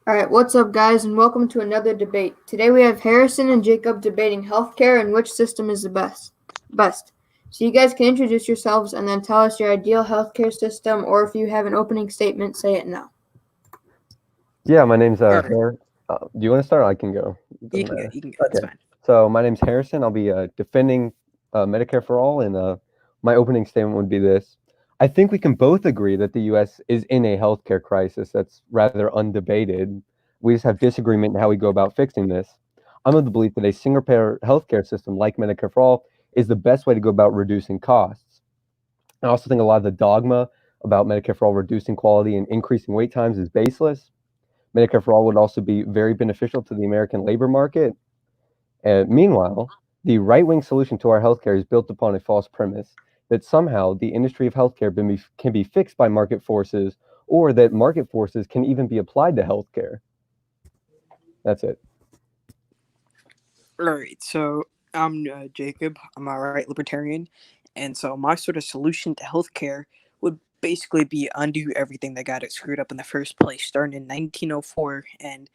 Alright, what's up, guys, and welcome to another debate. Today we have Harrison and Jacob debating healthcare and which system is the best. So you guys can introduce yourselves and then tell us your ideal healthcare system, or if you have an opening statement, say it now. Yeah, my name's All right, Har. Do you want to start? I can go. It you doesn't can go. matter. You can go. It's Okay. fine. So my name's Harrison. I'll be defending Medicare for all, and my opening statement would be this: I think we can both agree that the U.S. is in a healthcare crisis that's rather undebated. We just have disagreement in how we go about fixing this. I'm of the belief that a single-payer healthcare system like Medicare for all is the best way to go about reducing costs. I also think a lot of the dogma about Medicare for all reducing quality and increasing wait times is baseless. Medicare for all would also be very beneficial to the American labor market. Meanwhile, the right wing solution to our healthcare is built upon a false premise that somehow the industry of healthcare can be fixed by market forces, or that market forces can even be applied to healthcare. That's it. All right, so I'm Jacob. I'm a right libertarian, and so my sort of solution to healthcare would basically be undo everything that got it screwed up in the first place, starting in 1904 and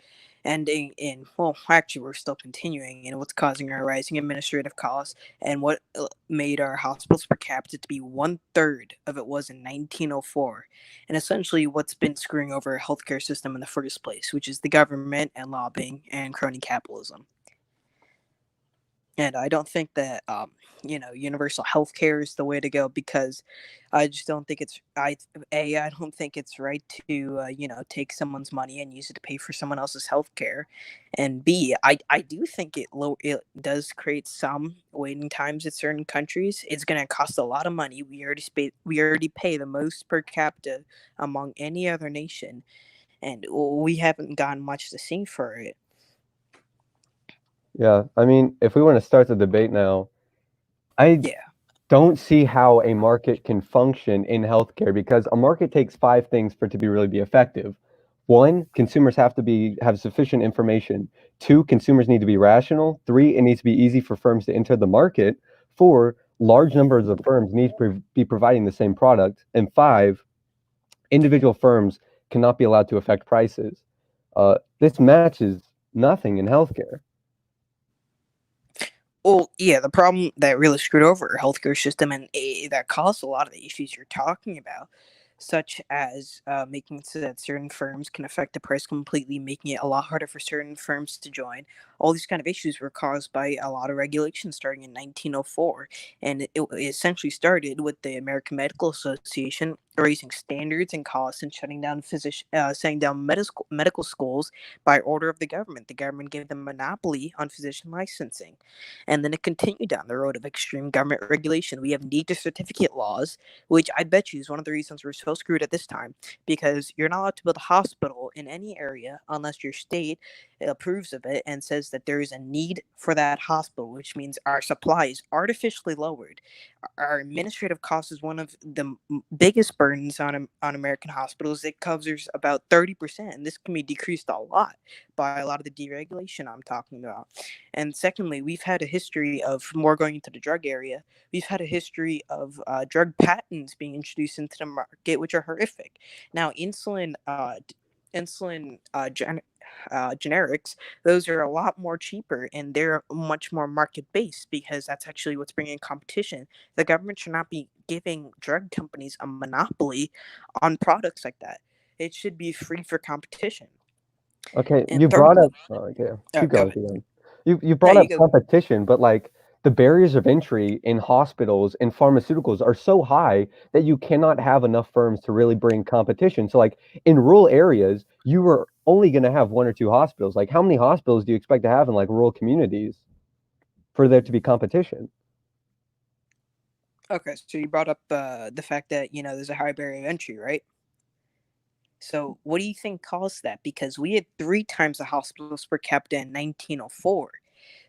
ending in, well, actually we're still continuing in what's causing our rising administrative costs and what made our hospitals per capita to be 1/3 of it was in 1904, and essentially what's been screwing over our healthcare system in the first place, which is the government and lobbying and crony capitalism. And I don't think that universal health care is the way to go, because I just don't think it's I don't think it's right to take someone's money and use it to pay for someone else's health care, and B, I do think it does create some waiting times at certain countries. It's going to cost a lot of money. We already pay the most per capita among any other nation, and we haven't gotten much to see for it. Yeah, I mean, if we want to start the debate now, I Yeah. don't see how a market can function in healthcare because a market takes five things for it to be really be effective. One, consumers have sufficient information. Two, consumers need to be rational. Three, it needs to be easy for firms to enter the market. Four, large numbers of firms need to be providing the same product. And five, individual firms cannot be allowed to affect prices. This matches nothing in healthcare. Well, yeah, the problem that really screwed over our healthcare system and that caused a lot of the issues you're talking about, such as making it so that certain firms can affect the price completely, making it a lot harder for certain firms to join. All these kind of issues were caused by a lot of regulations starting in 1904, and it essentially started with the American Medical Association raising standards and costs and shutting down medical schools by order of the government. The government gave them monopoly on physician licensing, and then it continued down the road of extreme government regulation. We have need to certificate laws, which I bet you is one of the reasons we're so screwed at this time, because you're not allowed to build a hospital in any area unless your state approves of it and says that there is a need for that hospital, which means our supply is artificially lowered. Our administrative cost is one of the biggest burdens on American hospitals. It covers about 30%, and this can be decreased a lot by a lot of the deregulation I'm talking about. And secondly, we've had a history of, more going into the drug area, we've had a history of drug patents being introduced into the market, which are horrific. Now, generics, those are a lot more cheaper and they're much more market based, because that's actually what's bringing competition. The government should not be giving drug companies a monopoly on products like that. It should be free for competition. Okay, And you brought thirdly, up. Oh, okay, keep go going, ahead. keep going. You No, brought you up go. competition, but like the barriers of entry in hospitals and pharmaceuticals are so high that you cannot have enough firms to really bring competition. So like in rural areas, you were only going to have one or two hospitals. Like how many hospitals do you expect to have in like rural communities for there to be competition? Okay, so you brought up the fact that there's a high barrier of entry, right? So what do you think caused that? Because we had three times the hospitals per capita in 1904.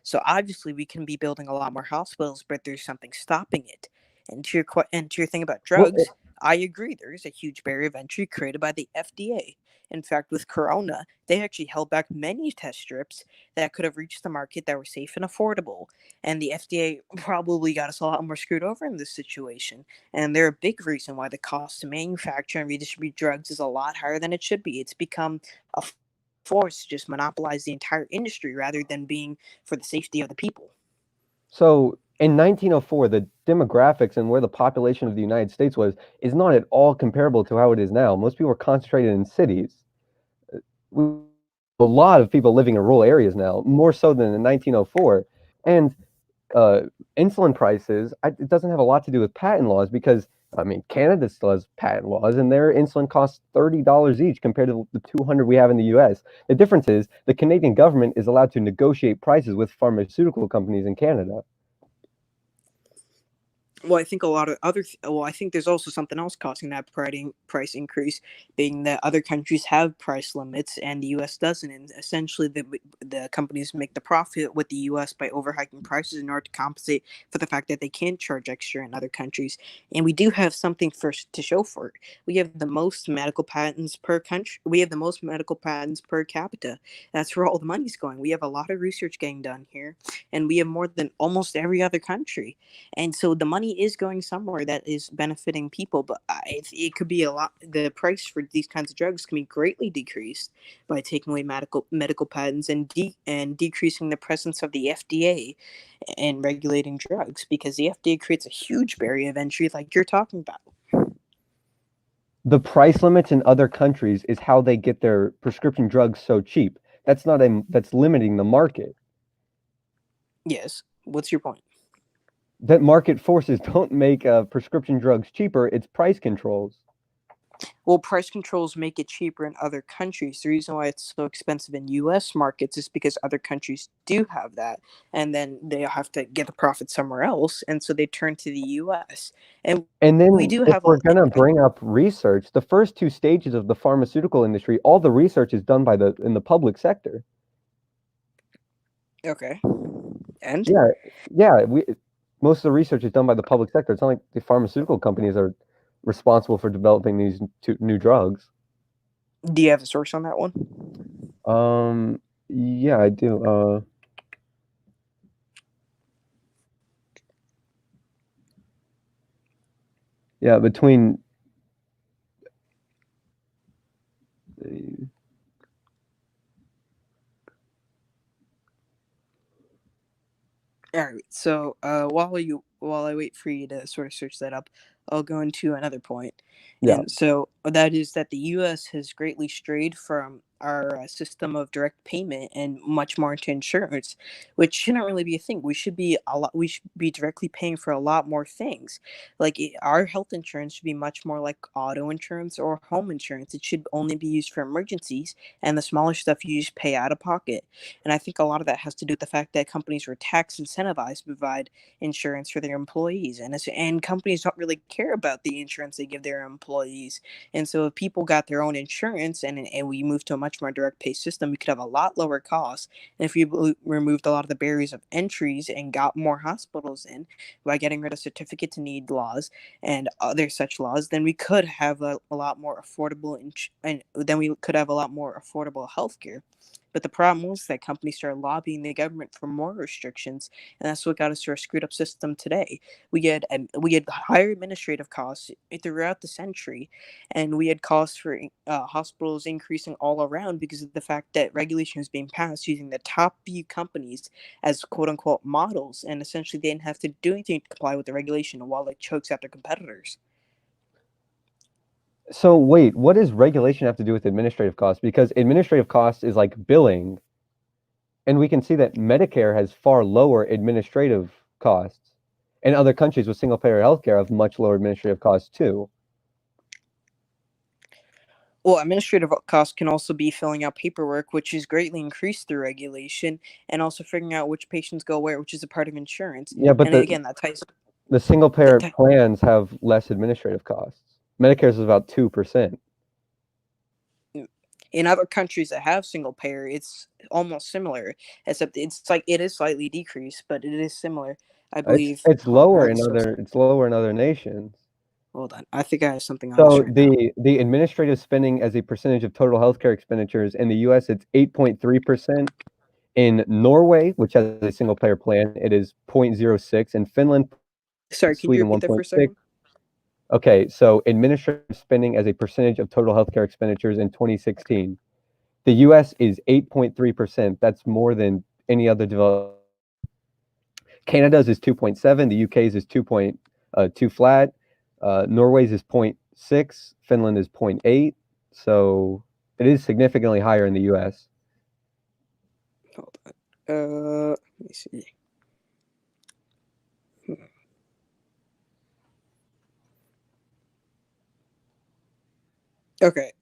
So obviously we can be building a lot more hospitals, but there's something stopping it. And to your thing about Well, drugs, I agree, there is a huge barrier of entry created by the FDA. In fact, with Corona, they actually held back many test strips that could have reached the market that were safe and affordable. And the FDA probably got us a lot more screwed over in this situation. And they're a big reason why the cost to manufacture and redistribute drugs is a lot higher than it should be. It's become a force to just monopolize the entire industry rather than being for the safety of the people. So in 1904, the demographics and where the population of the United States was is not at all comparable to how it is now. Most people are concentrated in cities. We have a lot of people living in rural areas now, more so than in 1904. And uh, insulin prices, it doesn't have a lot to do with patent laws because, I mean, Canada still has patent laws and their insulin costs $30 each compared to the 200 we have in the US. The difference is the Canadian government is allowed to negotiate prices with pharmaceutical companies in Canada. Well, I think a lot of I think there's also something else causing that price increase, being that other countries have price limits and the U.S. doesn't, and essentially the companies make the profit with the U.S. by overhiking prices in order to compensate for the fact that they can't charge extra in other countries. And we do have something to show for it. We have the most medical patents per country. We have the most medical patents per capita. That's where all the money's going. We have a lot of research getting done here, and we have more than almost every other country. And so the money is going somewhere that is benefiting people, but it could be a lot. The price for these kinds of drugs can be greatly decreased by taking away medical patents and decreasing the presence of the FDA and regulating drugs, because the FDA creates a huge barrier of entry like you're talking about. The price limits in other countries is how they get their prescription drugs so cheap. That's limiting the market. Yes. What's your point? That market forces don't make prescription drugs cheaper, it's price controls. Well, price controls make it cheaper in other countries. The reason why it's so expensive in U.S. markets is because other countries do have that, and then they have to get the profit somewhere else, and so they turn to the U.S. And we then do if have we're going to bring up research, the first two stages of the pharmaceutical industry, all the research is done in the public sector. Okay. And? Yeah, most of the research is done by the public sector. It's not like the pharmaceutical companies are responsible for developing these new drugs. Do you have a source on that one? Yeah, I do. Yeah, between All right. So while I wait for you to sort of search that up, I'll go into another point. yeah. And so that is that the U.S. has greatly strayed from our system of direct payment and much more into insurance, which shouldn't really be a thing. We should be directly paying for a lot more things. Like our health insurance should be much more like auto insurance or home insurance. It should only be used for emergencies, and the smaller stuff you just pay out of pocket. And I think a lot of that has to do with the fact that companies were tax incentivized to provide insurance for their employees, and companies don't really care about the insurance they give their employees. And so if people got their own insurance and we moved to a much more direct pay system, we could have a lot lower costs. And if we removed a lot of the barriers of entries and got more hospitals in by getting rid of certificate to need laws and other such laws, then we could have a lot more affordable and then we could have a lot more affordable healthcare. But the problem was that companies started lobbying the government for more restrictions, and that's what got us to our screwed up system today. We had higher administrative costs throughout the century, and we had costs for hospitals increasing all around because of the fact that regulation was being passed using the top few companies as quote unquote models, and essentially they didn't have to do anything to comply with the regulation while it chokes out their competitors. So wait, what does regulation have to do with administrative costs? Because administrative costs is like billing, and we can see that Medicare has far lower administrative costs, and other countries with single-payer healthcare have much lower administrative costs too. Well, administrative costs can also be filling out paperwork, which is greatly increased through regulation, and also figuring out which patients go where, which is a part of insurance. Yeah, but And again, that ties. the single-payer plans have less administrative costs. Medicare's is about 2%. In other countries that have single payer, it's almost similar, except it is slightly decreased, but it is similar, I believe. It's lower in other nations. Hold on. I think I have something on So this right now. the administrative spending as a percentage of total healthcare expenditures in the U.S. it's 8.3%. In Norway, which has a single payer plan, it is 0.06. In Finland, Sorry, can you Sweden repeat that for a 1.6. second? Okay, so administrative spending as a percentage of total healthcare expenditures in 2016. The US is 8.3%. That's more than any other developed. Canada's is 2.7, the UK's is 2.2 flat, Norway's is 0.6, Finland is 0.8. So it is significantly higher in the US. Hold on. Let me see. Okay.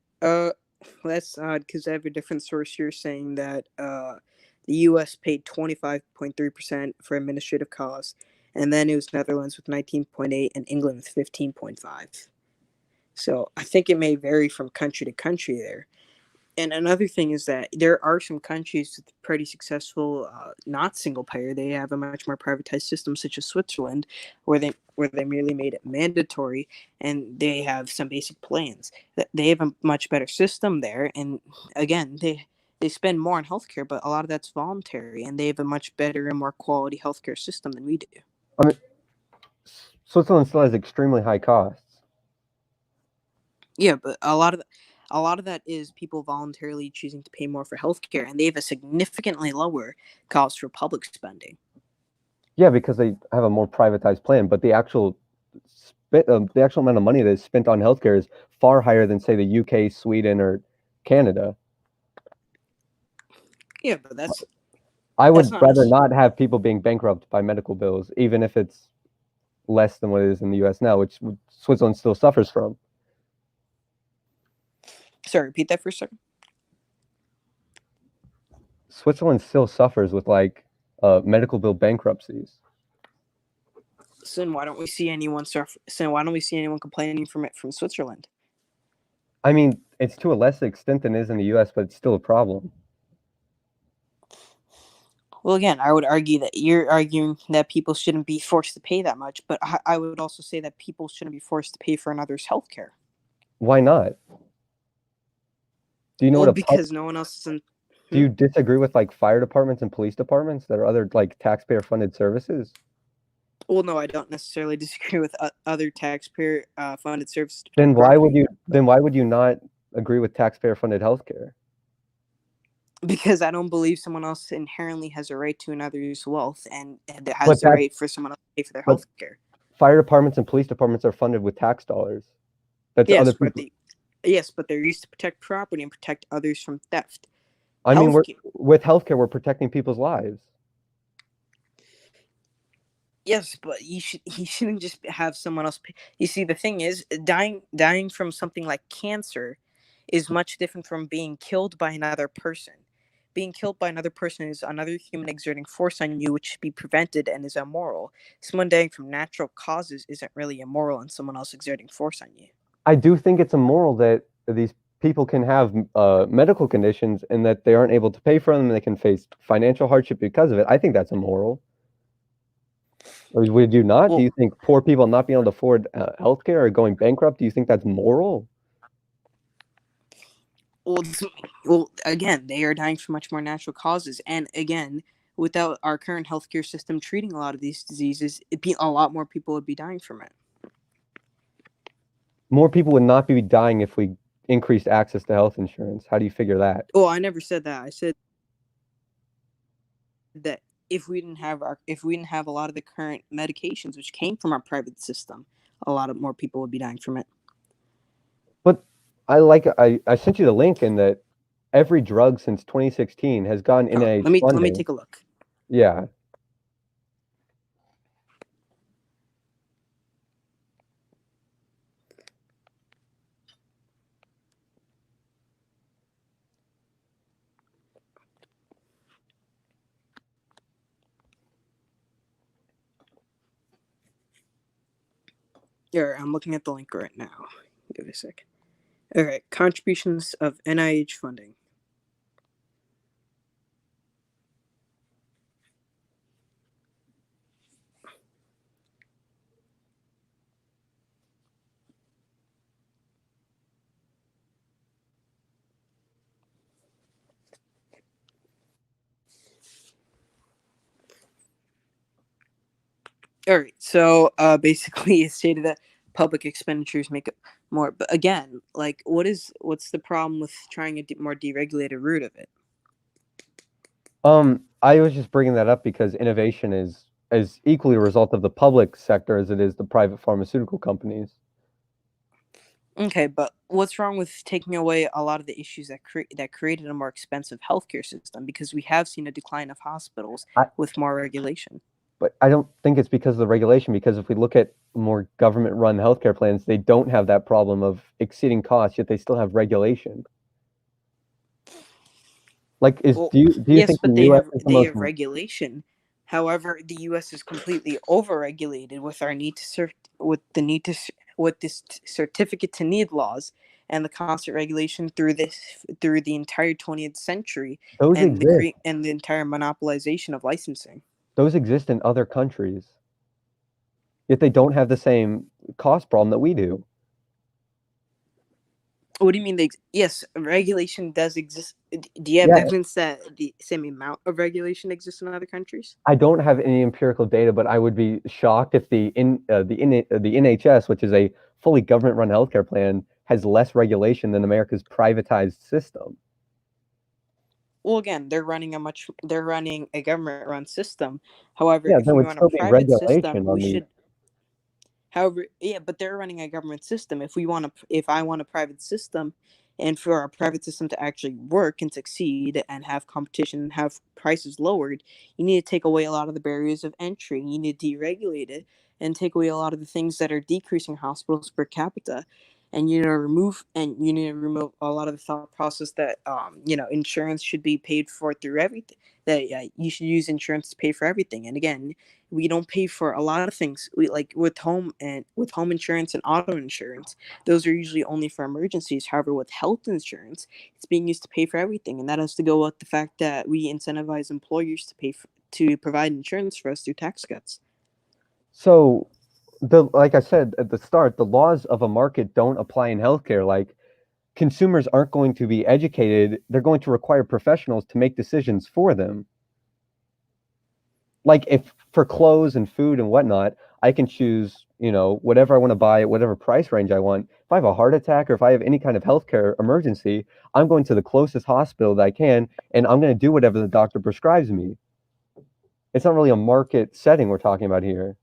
That's odd because I have a different source here saying that the U.S. paid 25.3% for administrative costs, and then it was Netherlands with 19.8 and England with 15.5. So I think it may vary from country to country there. And another thing is that there are some countries with pretty successful, not single payer. They have a much more privatized system, such as Switzerland, where they merely made it mandatory, and they have some basic plans. They have a much better system there, and again, they spend more on healthcare, but a lot of that's voluntary, and they have a much better and more quality healthcare system than we do. I mean, Switzerland still has extremely high costs. Yeah, but a lot of that is people voluntarily choosing to pay more for healthcare, and they have a significantly lower cost for public spending. Yeah, because they have a more privatized plan, but the actual amount of money that is spent on healthcare is far higher than, say, the UK, Sweden, or Canada. Yeah, but that's I would not rather necessarily. not have people being bankrupt by medical bills, even if it's less than what it is in the US now, which Switzerland still suffers from. Sorry, repeat that for a second. Switzerland still suffers with medical bill bankruptcies. So then why don't we see anyone suffer? So why don't we see anyone complaining from it from Switzerland? I mean, it's to a less extent than it is in the US, but it's still a problem. Well, again, I would argue that you're arguing that people shouldn't be forced to pay that much, but I would also say that people shouldn't be forced to pay for another's health care. Why not? Do you know Well, what because no one else is in. do you disagree with fire departments and police departments that are other taxpayer funded services? Well, no, I don't necessarily disagree with other taxpayer funded services to Then protect why would property. you not agree with taxpayer funded healthcare? Because I don't believe someone else inherently has a right to another's wealth and has But the right for someone else to pay for their but health care. fire departments and police departments are funded with tax dollars. That's other Yes, but people. they're used to protect property and protect others from theft. I mean, Healthcare. with healthcare, we're protecting people's lives. Yes, but he shouldn't just have someone else pay. You see, the thing is, dying from something like cancer is much different from being killed by another person. Being killed by another person is another human exerting force on you, which should be prevented and is immoral. Someone dying from natural causes isn't really immoral, and someone else exerting force on you. I do think it's immoral that these people can have medical conditions and that they aren't able to pay for them and they can face financial hardship because of it. I think that's immoral. Or would you not? Do Well, you think poor people not being able to afford healthcare or going bankrupt, do you think that's moral? well, well, again, they are dying from much more natural causes, and again, without our current healthcare system treating a lot of these diseases, a lot more people would be dying from it. More people would not be dying if we increased access to health insurance. How do you figure that? Well, I never said that. I said that if we didn't have a lot of the current medications which came from our private system, a lot of more people would be dying from it. But I sent you the link in that every drug since 2016 has gotten NIH Let me funding. take a look. Yeah. Here, I'm looking at the link right now. Give it a sec. All right, contributions of NIH funding. All right. So basically, it stated that public expenditures make up more. But again, like, what's the problem with trying a more deregulated route of it? I was just bringing that up because innovation is equally a result of the public sector as it is the private pharmaceutical companies. Okay, but what's wrong with taking away a lot of the issues that created a more expensive healthcare system? Because we have seen a decline of hospitals I, with more regulation. but I don't think it's because of the regulation, because if we look at more government-run healthcare plans, they don't have that problem of exceeding costs, yet they still have regulation. Like, Well, do you yes, think the but U.S. is the they most? have regulation. However, the U.S. is completely overregulated with our need to with the need to with this certificate to need laws and the constant regulation through the entire 20th century Those and exist. the entire monopolization of licensing. Those exist in other countries, yet they don't have the same cost problem that we do. What do you mean? Yes, regulation does exist. Do you have Yeah, evidence that the same amount of regulation exists in other countries? I don't have any empirical data, but I would be shocked if the NHS, which is a fully government-run healthcare plan, has less regulation than America's privatized system. Well, again, they're running a government run system. However, Yeah, if there we would want a still be private system, regulation we on the. should. However, yeah, but they're running a government system. If I want a private system, and for our private system to actually work and succeed and have competition and have prices lowered, you need to take away a lot of the barriers of entry. You need to deregulate it and take away a lot of the things that are decreasing hospitals per capita. And you need to remove a lot of the thought process that insurance should be paid for through everything. That you should use insurance to pay for everything. And again, we don't pay for a lot of things. We like with home insurance and auto insurance, those are usually only for emergencies. However, with health insurance, it's being used to pay for everything, and that has to go with the fact that we incentivize employers to provide insurance for us through tax cuts. So, like I said at the start, the laws of a market don't apply in healthcare. Like, consumers aren't going to be educated; they're going to require professionals to make decisions for them. Like, if for clothes and food and whatnot, I can choose, whatever I want to buy at whatever price range I want. If I have a heart attack or if I have any kind of healthcare emergency, I'm going to the closest hospital that I can, and I'm going to do whatever the doctor prescribes me. It's not really a market setting we're talking about here.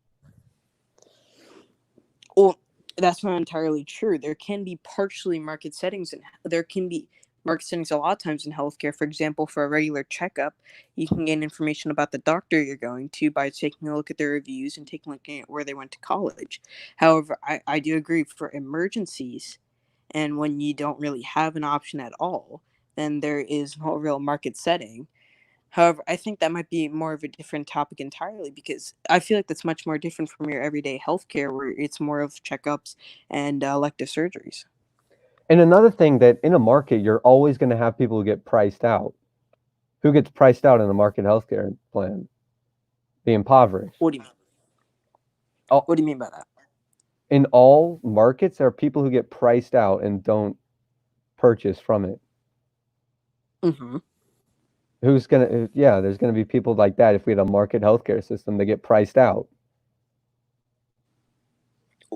Well, that's not entirely true. There can be partially market settings, and there can be market settings a lot of times in healthcare. For example, for a regular checkup, you can gain information about the doctor you're going to by taking a look at their reviews and taking a look at where they went to college. However, I do agree for emergencies and when you don't really have an option at all, then there is no real market setting. However, I think that might be more of a different topic entirely because I feel like that's much more different from your everyday healthcare where it's more of checkups and elective surgeries. And another thing, that in a market, you're always going to have people who get priced out. Who gets priced out in a market healthcare plan? The impoverished. What do you mean? Oh, What do you mean by that? in all markets, there are people who get priced out and don't purchase from it. Mm-hmm. Yeah, there's gonna be people like that if we had a market healthcare system. They get priced out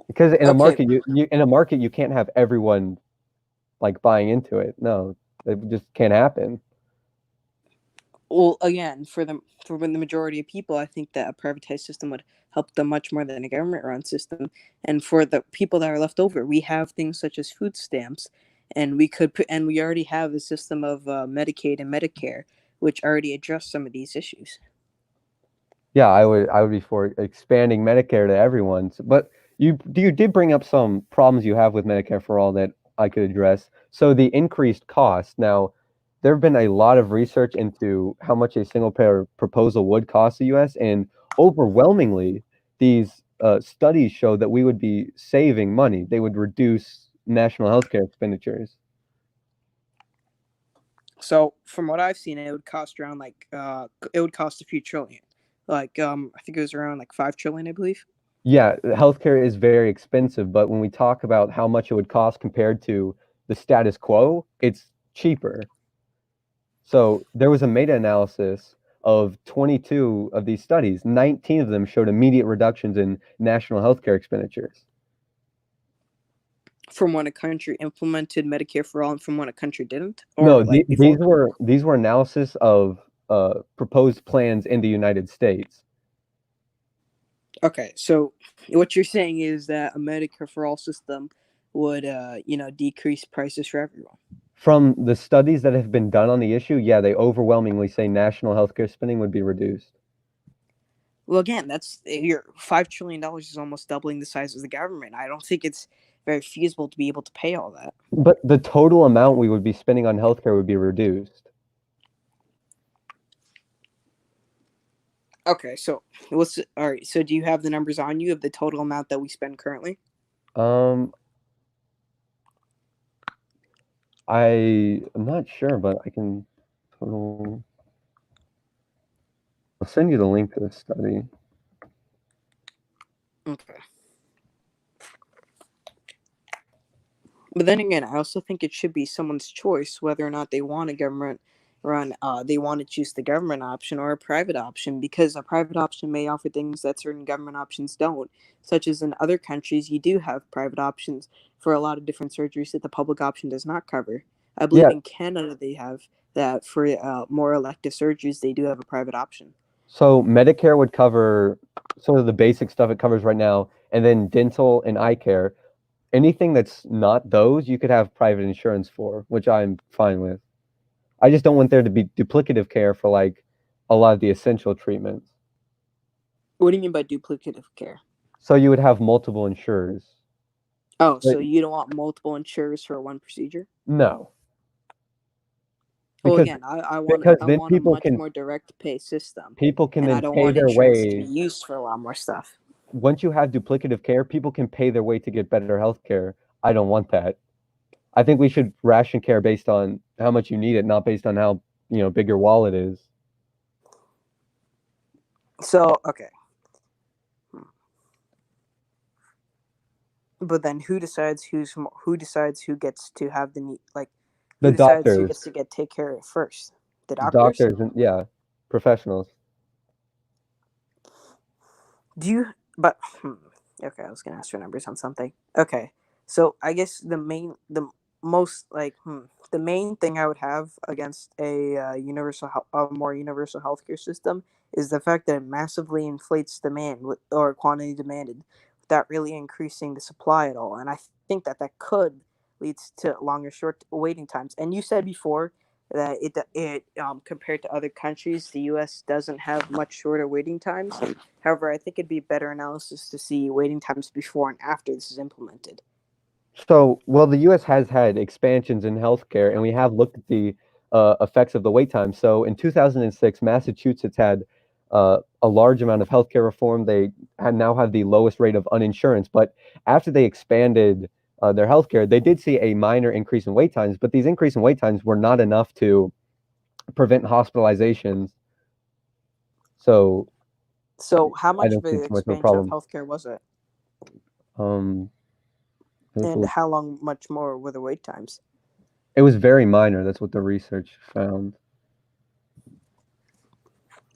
because in a Okay. market, you can't have everyone like buying into it. No, it just can't happen. Well, again, for the majority of people, I think that a privatized system would help them much more than a government-run system. And for the people that are left over, we have things such as food stamps, and we already have a system of Medicaid and Medicare, which already address some of these issues. Yeah, I would be for expanding Medicare to everyone. But you did bring up some problems you have with Medicare for all that I could address. So the increased cost. Now, there have been a lot of research into how much a single payer proposal would cost the U.S., and overwhelmingly, these studies show that we would be saving money. They would reduce national healthcare expenditures. So from what I've seen, it would cost around it would cost a few trillion. I think it was around like 5 trillion, I believe. Yeah, healthcare is very expensive, but when we talk about how much it would cost compared to the status quo, it's cheaper. So there was a meta-analysis of 22 of these studies, 19 of them showed immediate reductions in national healthcare expenditures. From when a country implemented Medicare for all and from when a country didn't? Or No, like before? these were analysis of proposed plans in the United States. Okay, so what you're saying is that a Medicare for all system would, decrease prices for everyone. From the studies that have been done on the issue, yeah, they overwhelmingly say national healthcare spending would be reduced. Well, again, that's your $5 trillion is almost doubling the size of the government. I don't think it's very feasible to be able to pay all that. But the total amount we would be spending on healthcare would be reduced. Okay, so all right? So do you have the numbers on you of the total amount that we spend currently? I'm not sure, but I can total. I'll send you the link to this study. Okay. But then again, I also think it should be someone's choice whether or not they want a government run. They want to choose the government option or a private option, because a private option may offer things that certain government options don't. Such as in other countries, you do have private options for a lot of different surgeries that the public option does not cover. I believe Yeah. in Canada they have that for more elective surgeries. They do have a private option. So Medicare would cover sort of the basic stuff it covers right now, and then dental and eye care. Anything that's not those, you could have private insurance for, which I'm fine with. I just don't want there to be duplicative care for like a lot of the essential treatments. What do you mean by duplicative care? So you would have multiple insurers. Oh, But so you don't want multiple insurers for one procedure? no, Well, because again, I because then want a much more direct pay system, people can and I then don't pay want their insurance to be way. used for a lot more stuff. Once you have duplicative care, people can pay their way to get better health care. I don't want that. I think we should ration care based on how much you need it, not based on how, big your wallet is. So, okay. But then who decides who gets to have the need, like The who decides who doctors, gets to take care of it first? The doctors? doctors, and yeah, professionals. Do you but okay, I was going to ask for numbers on something. Okay. So, I guess the main thing I would have against a more universal healthcare system is the fact that it massively inflates demand or quantity demanded without really increasing the supply at all. And I think that could lead to longer short waiting times. And you said before that it compared to other countries, the U.S. doesn't have much shorter waiting times. However, I think it'd be better analysis to see waiting times before and after this is implemented. So, well, the U.S. has had expansions in healthcare, and we have looked at the effects of the wait time. So, in 2006, Massachusetts had a large amount of healthcare reform. They now have the lowest rate of uninsurance. But after they expanded their healthcare, they did see a minor increase in wait times. But these increase in wait times were not enough to prevent hospitalizations. So, So, how I much don't of see an too much of a expansion of problem. healthcare was it? Um, And how long much more were the wait times? It was very minor. That's what the research found.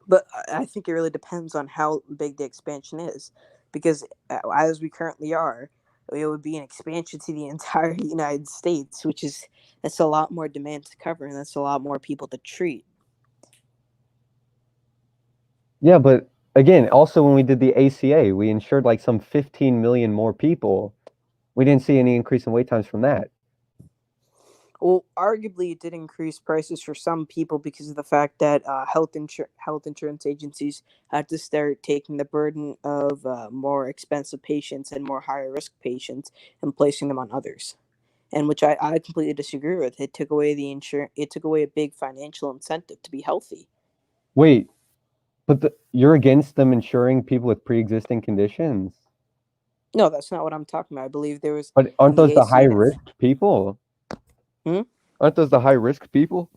But I think it really depends on how big the expansion is, because as we currently are, it would be an expansion to the entire United States, that's a lot more demand to cover, and that's a lot more people to treat. Yeah, but again, also when we did the ACA, we insured like some 15 million more people. We didn't see any increase in wait times from that. Well, arguably, it did increase prices for some people because of the fact that health insurance agencies had to start taking the burden of more expensive patients and more higher risk patients and placing them on others, and which I completely disagree with. It took away it took away a big financial incentive to be healthy. Wait, but you're against them insuring people with pre-existing conditions? No, that's not what I'm talking about. I believe there was But in aren't those the the high ACA. risk people? Hmm? Aren't those the high risk people?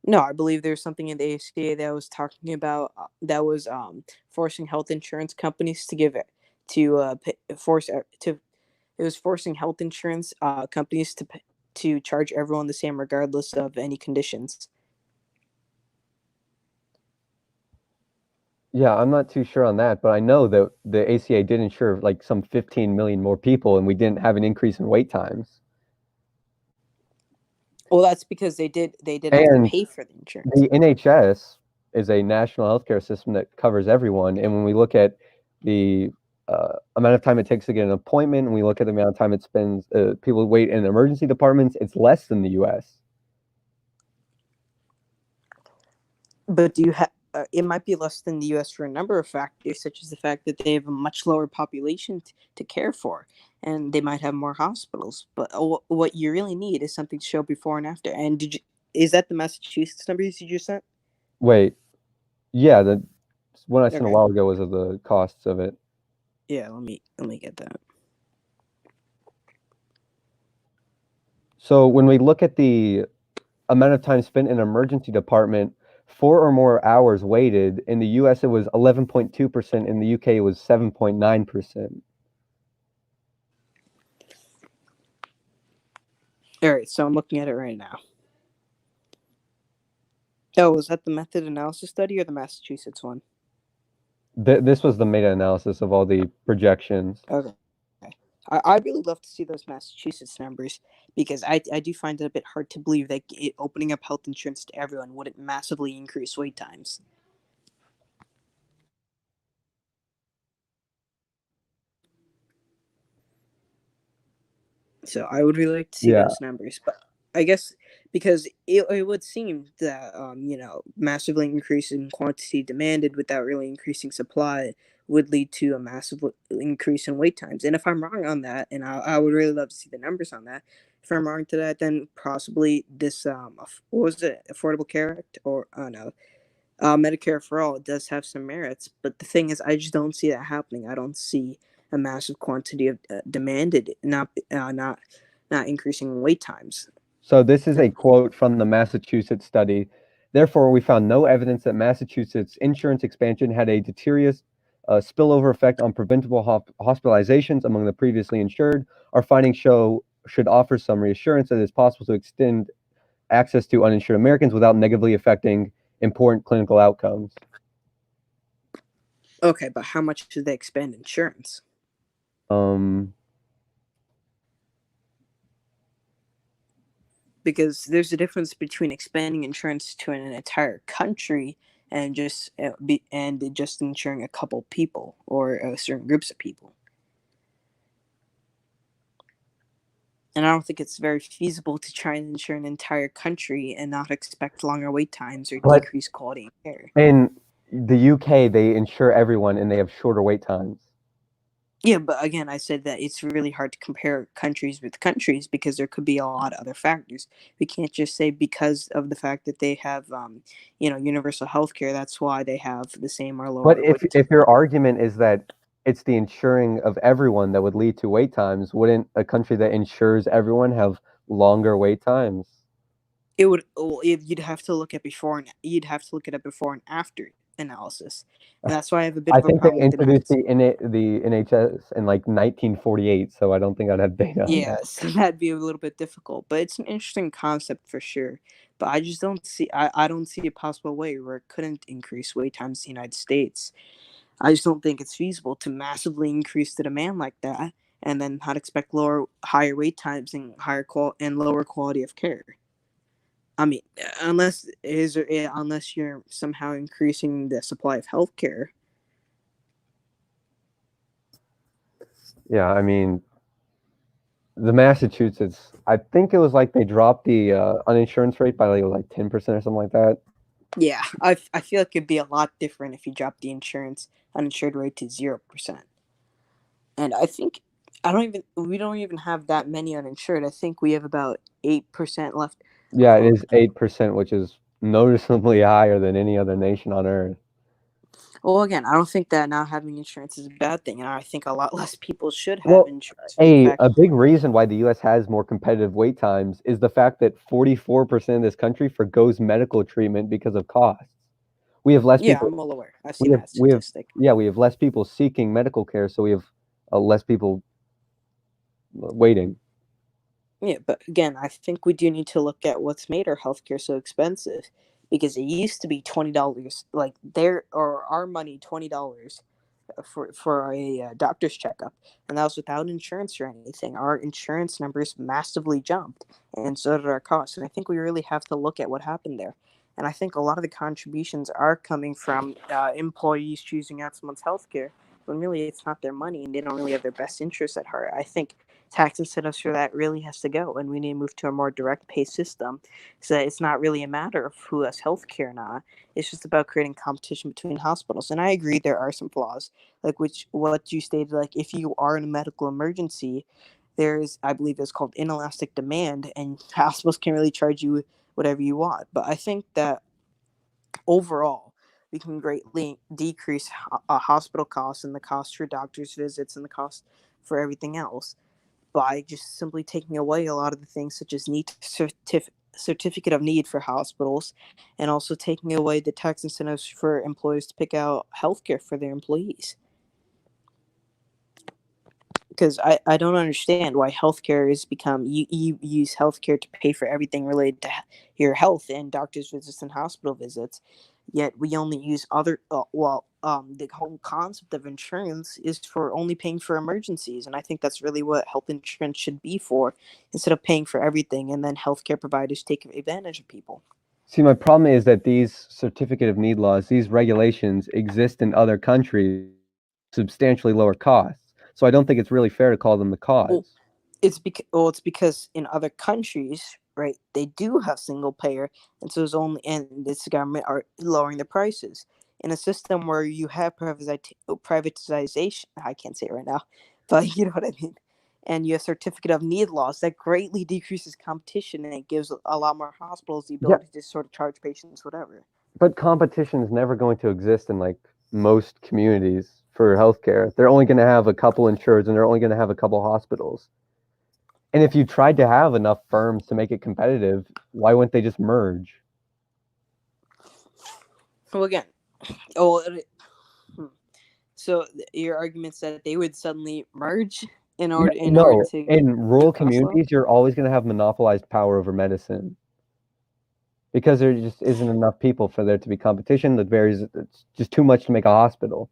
No, I believe there's something in the ACA that was talking about that was forcing health insurance companies to give it to force to it was forcing health insurance companies to charge everyone the same regardless of any conditions. Yeah, I'm not too sure on that, but I know that the ACA did insure like some 15 million more people, and we didn't have an increase in wait times. Well, that's because they did have to And pay for the insurance. the NHS is a national healthcare system that covers everyone. And when we look at the amount of time it takes to get an appointment, and we look at the amount of time it spends, people wait in emergency departments, it's less than the US. But do you have? It might be less than the U.S. for a number of factors, such as the fact that they have a much lower population to care for, and they might have more hospitals. But what you really need is something to show before and after. And is that the Massachusetts numbers you just sent? Wait, yeah, the one I sent a Okay. while ago was of the costs of it. Yeah. Let me get that. So when we look at the amount of time spent in an emergency department, 4 or more hours waited. In the US, it was 11.2%. In the UK, it was 7.9%. All right. So I'm looking at it right now. Oh, was that the method analysis study or the Massachusetts one? This was the meta-analysis of all the projections. Okay. I'd really love to see those Massachusetts numbers because I do find it a bit hard to believe that opening up health insurance to everyone wouldn't massively increase wait times. So I would really like to see Yeah. those numbers, but I guess because it would seem that massively increasing quantity demanded without really increasing supply would lead to a massive increase in wait times. And if I'm wrong on that, and I would really love to see the numbers on that. If I'm wrong to that, then possibly this what was it, Affordable Care Act, or no, Medicare for all, it does have some merits, but the thing is, I just don't see that happening. I don't see a massive quantity of demanded, not increasing wait times. So this is a quote from the Massachusetts study. Therefore, we found no evidence that Massachusetts insurance expansion had a deleterious spillover effect on preventable hospitalizations among the previously insured. Our findings should offer some reassurance that it is possible to extend access to uninsured Americans without negatively affecting important clinical outcomes. Okay, but how much should they expand insurance? Um, Because there's a difference between expanding insurance to an entire country and just insuring a couple people or certain groups of people. And I don't think it's very feasible to try and insure an entire country and not expect longer wait times or but decreased quality of care. in the UK, they insure everyone and they have shorter wait times. Yeah, but again, I said that it's really hard to compare countries with countries because there could be a lot of other factors. We can't just say because of the fact that they have, universal health care, that's why they have the same or But lower if wait time. if your argument is that it's the insuring of everyone that would lead to wait times, wouldn't a country that insures everyone have longer wait times? It would. You'd have to look at you'd have to look at a before and after analysis, and that's why I have a bit I of a think they problem with the introduced methods. the NHS in like 1948, so I don't think I'd have data on Yeah, that. so that'd be a little bit difficult, but it's an interesting concept for sure. But I just don't see. I don't see a possible way where it couldn't increase wait times in the United States. I just don't think it's feasible to massively increase the demand like that and then not expect higher wait times and and lower quality of care. I mean, unless you're somehow increasing the supply of healthcare. Yeah, I mean, the Massachusetts, I think it was like they dropped the uninsurance rate by like 10% or something like that. Yeah, I feel like it'd be a lot different if you drop the uninsured rate to 0%. And I think we don't even have that many uninsured. I think we have about 8% left. Yeah, it is 8%, which is noticeably higher than any other nation on earth. Well, again, I don't think that not having insurance is a bad thing, and I think a lot less people should have Well, insurance for the fact. a big reason why the US has more competitive wait times is the fact that 44% of this country forgoes medical treatment because of costs. We have less Yeah, people I'm well aware. I've we seen have that we have statistic. yeah, we have less people seeking medical care, so we have less people waiting. Yeah, but again, I think we do need to look at what's made our healthcare so expensive, because it used to be $20, like our money $20 for a doctor's checkup, and that was without insurance or anything. Our insurance numbers massively jumped, and so did our costs. And I think we really have to look at what happened there. And I think a lot of the contributions are coming from employees choosing out someone's healthcare when really it's not their money and they don't really have their best interests at heart. I think tax incentives for that really has to go, and we need to move to a more direct pay system so that it's not really a matter of who has healthcare or not. It's just about creating competition between hospitals. And I agree there are some flaws, like what you stated, like if you are in a medical emergency, there's, I believe it's called inelastic demand, and hospitals can really charge you whatever you want. But I think that overall we can greatly decrease hospital costs and the cost for doctors visits and the cost for everything else by just simply taking away a lot of the things such as need certificate of need for hospitals, and also taking away the tax incentives for employers to pick out healthcare for their employees. Because I don't understand why healthcare has become, you use healthcare to pay for everything related to your health and doctor's visits and hospital visits, yet we only use other the whole concept of insurance is for only paying for emergencies, and I think that's really what health insurance should be for, instead of paying for everything and then healthcare providers take advantage of people. See, my problem is that these certificate of need laws, these regulations exist in other countries, substantially lower costs. So I don't think it's really fair to call them the Well, cause. it's because in other countries, right, they do have single payer, and so it's only, and this government are lowering the prices. In a system where you have privatization, I can't say it right now, but you know what I mean. And you have certificate of need laws that greatly decreases competition, and it gives a lot more hospitals the Yeah, ability to sort of charge patients whatever. but competition is never going to exist in like most communities for healthcare. They're only going to have a couple insurers and they're only going to have a couple hospitals. And if you tried to have enough firms to make it competitive, why wouldn't they just merge? Well, again, oh, so your argument's that they would suddenly merge in order No, to in keep rural costs low? communities, you're always going to have monopolized power over medicine because there just isn't enough people for there to be competition. It's just too much to make a hospital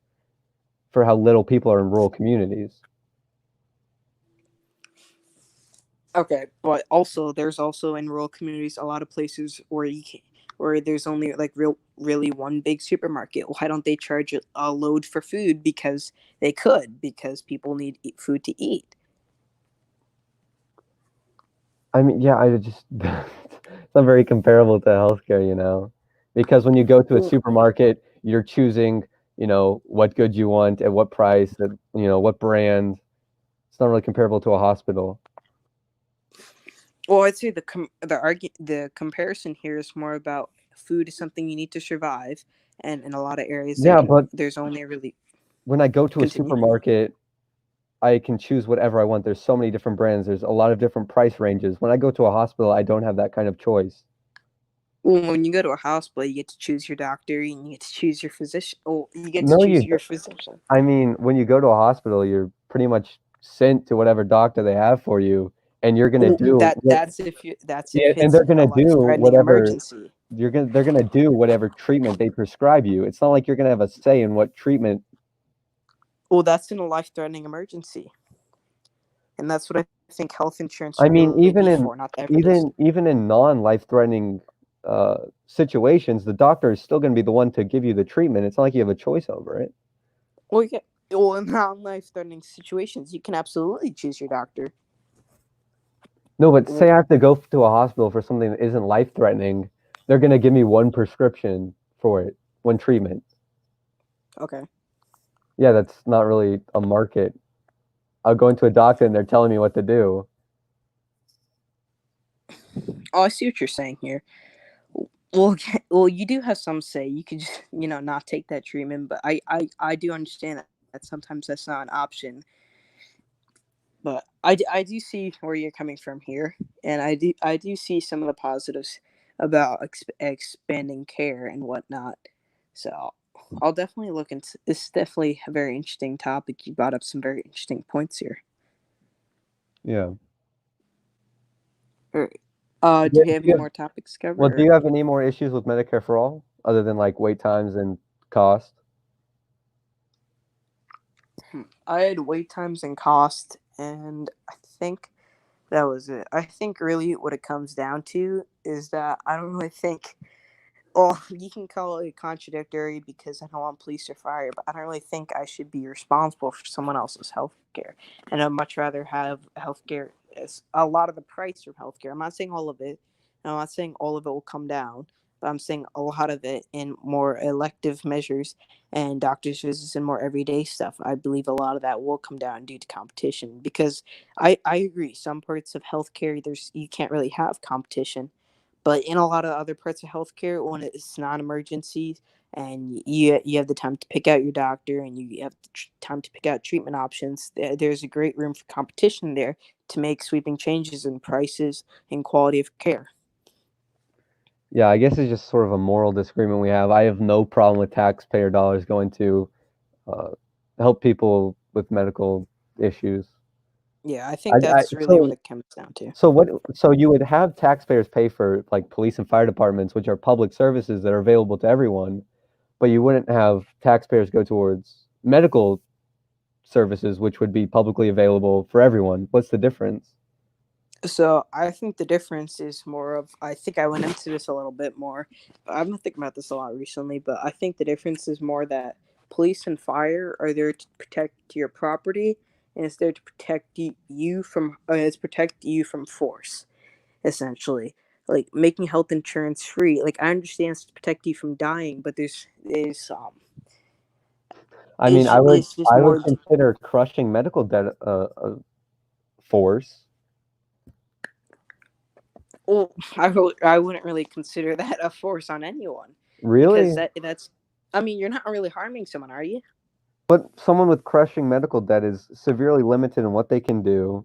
for how little people are in rural communities. Okay, but also there's also in rural communities a lot of places where where there's only like really one big supermarket. Why don't they charge a load for food? Because they could, because people need food to eat. I mean, yeah, I just it's not very comparable to healthcare, because when you go to a Well, supermarket, you're choosing, what goods you want at what price, what brand. It's not really comparable to a hospital. well, I'd say the comparison here is more about food is something you need to survive, and in a lot of areas Yeah, but there's only really when I go to a continue. supermarket, I can choose whatever I want. There's so many different brands. There's a lot of different price ranges. When I go to a hospital, I don't have that kind of choice. Well, when you go to a hospital, you get to choose your doctor and you get to choose your physician. Oh, you get to No, choose your physician. I mean, when you go to a hospital, you're pretty much sent to whatever doctor they have for you, and you're gonna Oh, do that's yeah, if and it's they're a gonna life do threatening whatever emergency. they're gonna do whatever treatment they prescribe you. It's not like you're gonna have a say in what treatment. Well, that's in a life threatening emergency, and that's what I think health insurance I should mean, really be for, not that if it is. even in non-life threatening situations, the doctor is still gonna be the one to give you the treatment. It's not like you have a choice over it. Well, yeah. Well, in non-life threatening situations, you can absolutely choose your doctor. No, but say Well, I have to go to a hospital for something that isn't life threatening, they're gonna give me one prescription for it, one treatment. okay. Yeah, that's not really a market. I'll go into a doctor and they're telling me what to do. Oh, I see what you're saying here. Well, well, you do have some say. You could just, not take that treatment, but I do understand that sometimes that's not an option. But I do see where you're coming from here, and I do see some of the positives about expanding care and whatnot. So I'll definitely look into. It's definitely a very interesting topic. You brought up some very interesting points here. Yeah. All right. Do Do we have you any have, more topics to well, cover? do you have any more issues with Medicare for all other than like wait times and cost? I had wait times and cost, and I think that was it. I think really what it comes down to is that I don't really think. Well, you can call it contradictory because I don't want police or fire, but I don't really think I should be responsible for someone else's health care. And I'd much rather have health care as a lot of the price of health care. I'm not saying all of it. I'm not saying all of it will come down, but I'm saying a lot of it in more elective measures and doctor's visits and more everyday stuff. I believe a lot of that will come down due to competition because I agree. Some parts of healthcare, you can't really have competition, but in a lot of other parts of healthcare, when it's non-emergency and you have the time to pick out your doctor and you have the time to pick out treatment options, there's a great room for competition there to make sweeping changes in prices and quality of care. Yeah, I guess it's just sort of a moral disagreement we have. I have no problem with taxpayer dollars going to uh, help people with medical issues. Yeah, I think I that's really what so it comes down to. so what so you would have taxpayers pay for like police and fire departments, which are public services that are available to everyone, but you wouldn't have taxpayers go towards medical services, which would be publicly available for everyone. What's the difference? So I think the difference is more of, I think I went into this a little bit more. I've been thinking about this a lot recently, but I think the difference is more that police and fire are there to protect your property, and it's there to protect you from force, essentially. Like making health insurance free. Like I understand it's to protect you from dying, but there's I mean, it's just I would more. consider crushing medical debt a force. Well, I wouldn't really consider that a force on anyone, because Really? that's. I mean, you're not really harming someone, are you? But someone with crushing medical debt is severely limited in what they can do.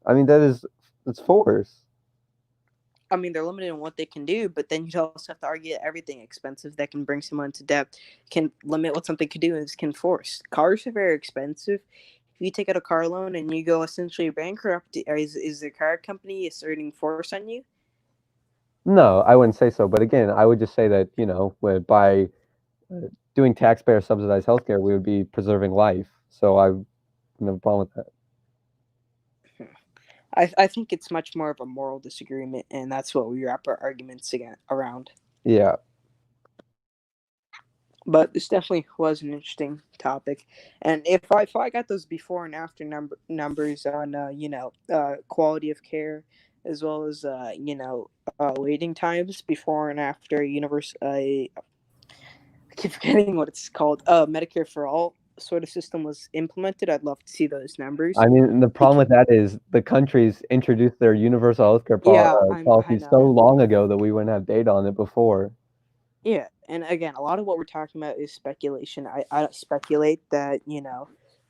I mean, it's force. I mean, they're limited in what they can do, but then you'd also have to argue that everything expensive that can bring someone to debt can limit what something could do is can force. Cars are very expensive. If you take out a car loan and you go essentially bankrupt, is the car company asserting force on you? No, I wouldn't say so. But again, I would just say that, by doing taxpayer subsidized healthcare, we would be preserving life. So I wouldn't have a problem with that. I think it's much more of a moral disagreement, and that's what we wrap our arguments around. Yeah. But this definitely was an interesting topic, and if I got those before and after numbers on quality of care, as well as waiting times before and after I keep forgetting what it's called, Medicare for all sort of system was implemented, I'd love to see those numbers. I mean, the problem with that is the countries introduced their universal healthcare Yeah, I policy so know. long ago that we wouldn't have data on it before. Yeah, and again, a lot of what we're talking about is speculation. I speculate that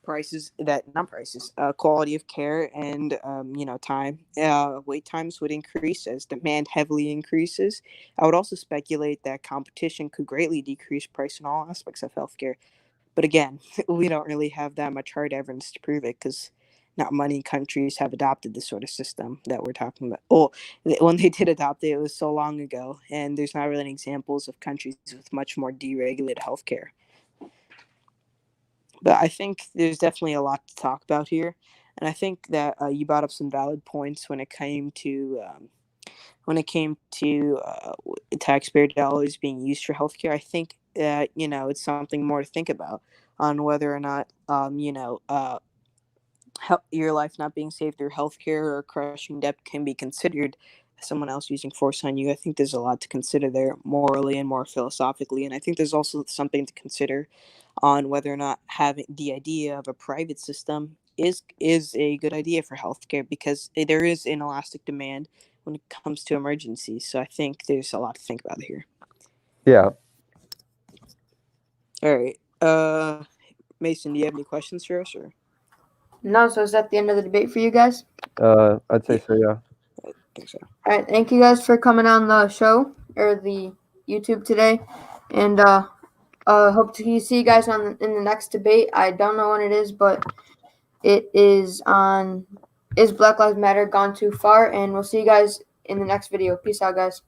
prices, that not prices, quality of care and time, wait times would increase as demand heavily increases. I would also speculate that competition could greatly decrease price in all aspects of healthcare. But again, we don't really have that much hard evidence to prove it because not many countries have adopted this sort of system that we're talking about. Well, when they did adopt it, it was so long ago, and there's not really any examples of countries with much more deregulated healthcare. But I think there's definitely a lot to talk about here, and I think that you brought up some valid points when it came to taxpayer dollars being used for healthcare. I think that it's something more to think about on whether or not your life not being saved through healthcare or crushing debt can be considered someone else using force on you. I think there's a lot to consider there morally and more philosophically, and I think there's also something to consider on whether or not having the idea of a private system is a good idea for healthcare because there is inelastic demand when it comes to emergencies. So I think there's a lot to think about here. Yeah. All right, Mason, do you have any questions for us or? No, so is that the end of the debate for you guys? I'd say so, yeah. I think so. All right, thank you guys for coming on the show or the YouTube today, and hope to see you guys in the next debate. I don't know when it is, but it is on Is Black Lives Matter Gone Too Far? And we'll see you guys in the next video. Peace out, guys.